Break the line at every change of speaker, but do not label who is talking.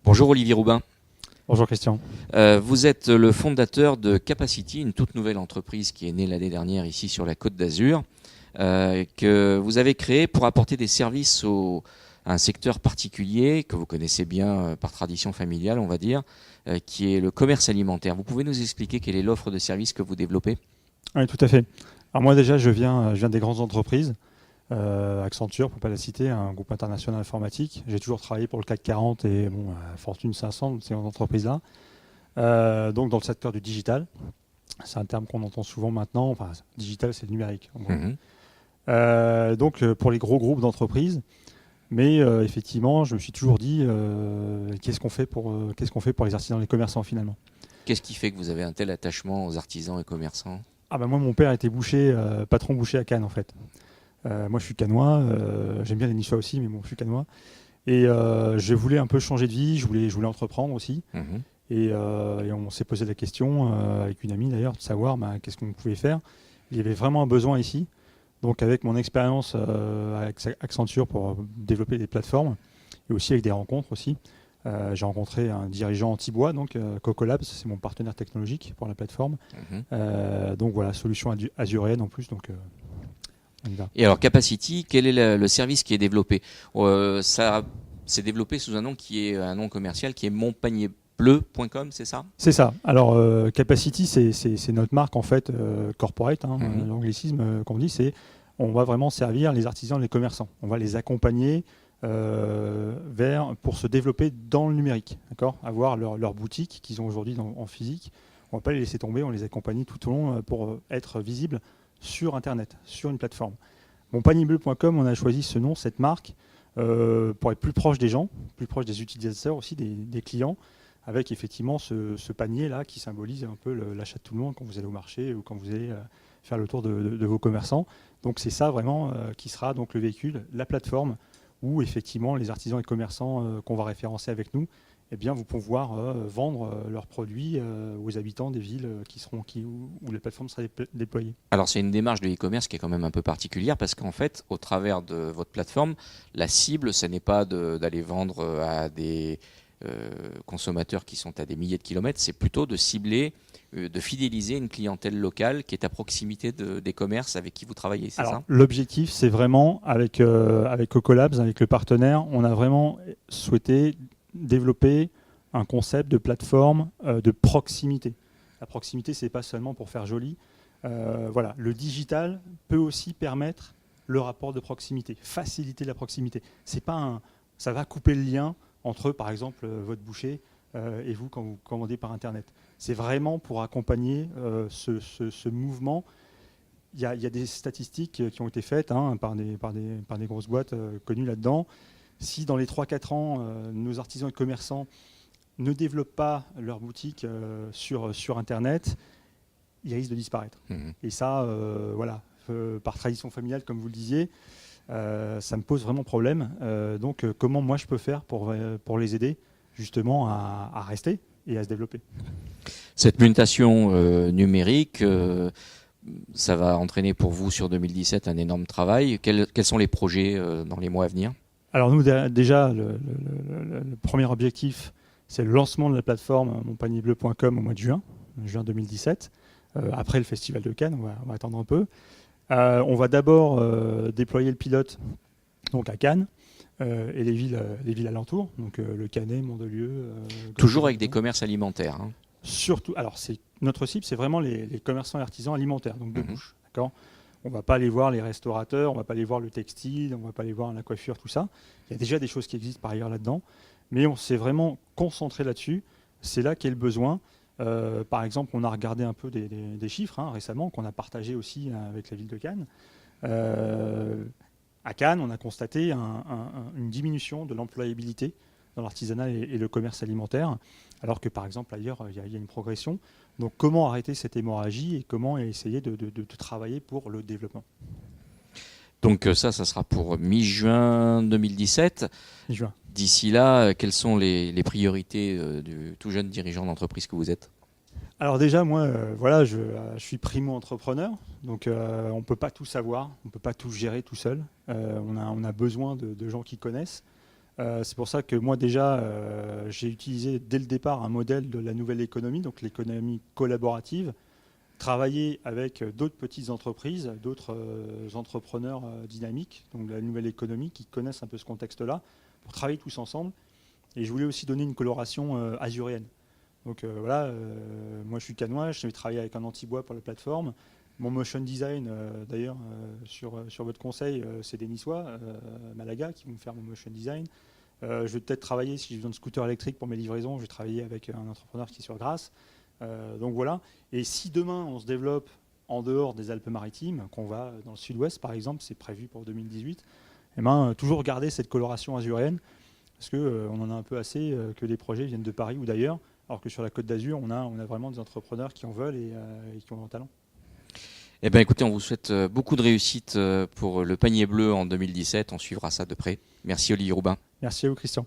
Bonjour Olivier Roubin.
Bonjour Christian.
Vous êtes le fondateur de Capacity, une toute nouvelle entreprise qui est née l'année dernière ici sur la Côte d'Azur, que vous avez créée pour apporter des services à un secteur particulier que vous connaissez bien par tradition familiale, on va dire, qui est le commerce alimentaire. Vous pouvez nous expliquer quelle est l'offre de services que vous développez ?
Oui, tout à fait. Alors moi déjà, je viens des grandes entreprises. Accenture, pour ne pas la citer, un groupe international informatique. J'ai toujours travaillé pour le CAC 40 et Fortune 500, ces entreprises-là. Donc dans le secteur du digital. C'est un terme qu'on entend souvent maintenant. Enfin, digital, c'est le numérique. Donc pour les gros groupes d'entreprises. Mais effectivement, je me suis toujours dit, qu'est-ce qu'on fait pour les artisans et les commerçants finalement.
Qu'est-ce qui fait que vous avez un tel attachement aux artisans et commerçants ?
Moi, mon père était boucher, patron boucher à Cannes en fait. Moi, je suis cannois. J'aime bien les niçois aussi, mais bon, je suis cannois. Et je voulais un peu changer de vie. Je voulais entreprendre aussi. Et on s'est posé la question avec une amie d'ailleurs de savoir qu'est-ce qu'on pouvait faire. Il y avait vraiment un besoin ici. Donc, avec mon expérience avec Accenture pour développer des plateformes et aussi avec des rencontres aussi. J'ai rencontré un dirigeant Antibois, donc Cocolabs, c'est mon partenaire technologique pour la plateforme. Donc voilà, solution azuréenne en plus. Donc
et alors Capacity, quel est le service qui est développé ? Ça s'est développé sous un nom qui est un nom commercial qui est monpanierbleu.com, c'est ça ?
C'est ça. Alors Capacity, c'est notre marque en fait corporate, l'anglicisme qu'on dit, c'est on va vraiment servir les artisans et les commerçants. On va les accompagner pour se développer dans le numérique, d'accord ? Avoir leur boutique qu'ils ont aujourd'hui en physique. On ne va pas les laisser tomber, on les accompagne tout au long pour être visibles sur Internet, sur une plateforme. Monpanierbleu.com, on a choisi ce nom, cette marque, pour être plus proche des gens, plus proche des utilisateurs aussi, des clients, avec effectivement ce panier-là qui symbolise un peu l'achat de tout le monde quand vous allez au marché ou quand vous allez faire le tour de vos commerçants. Donc c'est ça vraiment qui sera donc le véhicule, la plateforme, où effectivement les artisans et commerçants qu'on va référencer avec nous, eh bien, vous pouvoir vendre leurs produits aux habitants des villes où la plateforme sera déployée.
Alors c'est une démarche de e-commerce qui est quand même un peu particulière parce qu'en fait, au travers de votre plateforme, la cible, ce n'est pas d'aller vendre à des consommateurs qui sont à des milliers de kilomètres, c'est plutôt de cibler, de fidéliser une clientèle locale qui est à proximité des commerces avec qui vous travaillez, c'est ça ?
L'objectif, c'est vraiment, avec Cocolabs, avec le partenaire, on a vraiment souhaité développer un concept de plateforme de proximité. La proximité, c'est pas seulement pour faire joli. Voilà, le digital peut aussi permettre le rapport de proximité, faciliter la proximité. Ça va couper le lien entre, par exemple, votre boucher et vous quand vous commandez par Internet. C'est vraiment pour accompagner ce mouvement. Il y a des statistiques qui ont été faites par des grosses boîtes connues là-dedans. Si dans les 3-4 ans, nos artisans et commerçants ne développent pas leur boutique sur Internet, ils risquent de disparaître. Et ça, par tradition familiale, comme vous le disiez, ça me pose vraiment problème. Donc, comment moi je peux faire pour les aider justement à rester et à se développer ?
Cette mutation numérique, ça va entraîner pour vous sur 2017 un énorme travail. Quels sont les projets dans les mois à venir ?
Alors nous, déjà, le premier objectif, c'est le lancement de la plateforme monpanierbleu.com au mois de juin 2017. Après le Festival de Cannes, on va attendre un peu. On va d'abord déployer le pilote donc à Cannes et les villes alentours, donc le Canet, Mandelieu.
Toujours avec des commerces alimentaires.
Surtout, alors notre cible, c'est vraiment les commerçants et artisans alimentaires, donc de bouche, d'accord ? On ne va pas aller voir les restaurateurs, on ne va pas aller voir le textile, on ne va pas aller voir la coiffure, tout ça. Il y a déjà des choses qui existent par ailleurs là-dedans, mais on s'est vraiment concentré là-dessus. C'est là qu'est le besoin. Par exemple, on a regardé un peu des chiffres récemment qu'on a partagé aussi avec la ville de Cannes. À Cannes, on a constaté une diminution de l'employabilité dans l'artisanat et le commerce alimentaire, alors que par exemple ailleurs, il y a une progression. Donc comment arrêter cette hémorragie et comment essayer de travailler pour le développement ?
Donc ça sera pour mi-juin 2017.
Mi-juin.
D'ici là, quelles sont les priorités du tout jeune dirigeant d'entreprise que vous êtes ?
Alors déjà, moi, je suis primo-entrepreneur, donc on ne peut pas tout savoir, on ne peut pas tout gérer tout seul. On a besoin de gens qui connaissent. C'est pour ça que moi déjà, j'ai utilisé dès le départ un modèle de la nouvelle économie, donc l'économie collaborative, travailler avec d'autres petites entreprises, d'autres entrepreneurs dynamiques, donc de la nouvelle économie, qui connaissent un peu ce contexte-là, pour travailler tous ensemble. Et je voulais aussi donner une coloration azuréenne. Donc voilà, moi je suis canois, je vais travailler avec un anti-bois pour la plateforme. Mon motion design, d'ailleurs, sur votre conseil, c'est des Niçois, Malaga, qui vont me faire mon motion design. Je vais peut-être travailler, si j'ai besoin de scooter électrique pour mes livraisons, je vais travailler avec un entrepreneur qui est sur Grasse. Donc voilà. Et si demain on se développe en dehors des Alpes-Maritimes, qu'on va dans le sud-ouest par exemple, c'est prévu pour 2018, eh ben, toujours garder cette coloration azuréenne, parce qu'on en a un peu assez que les projets viennent de Paris ou d'ailleurs, alors que sur la Côte d'Azur, on a vraiment des entrepreneurs qui en veulent et qui ont un talent.
Eh bien, écoutez, on vous souhaite beaucoup de réussite pour le panier bleu en 2017. On suivra ça de près. Merci Olivier Roubin.
Merci à vous, Christian.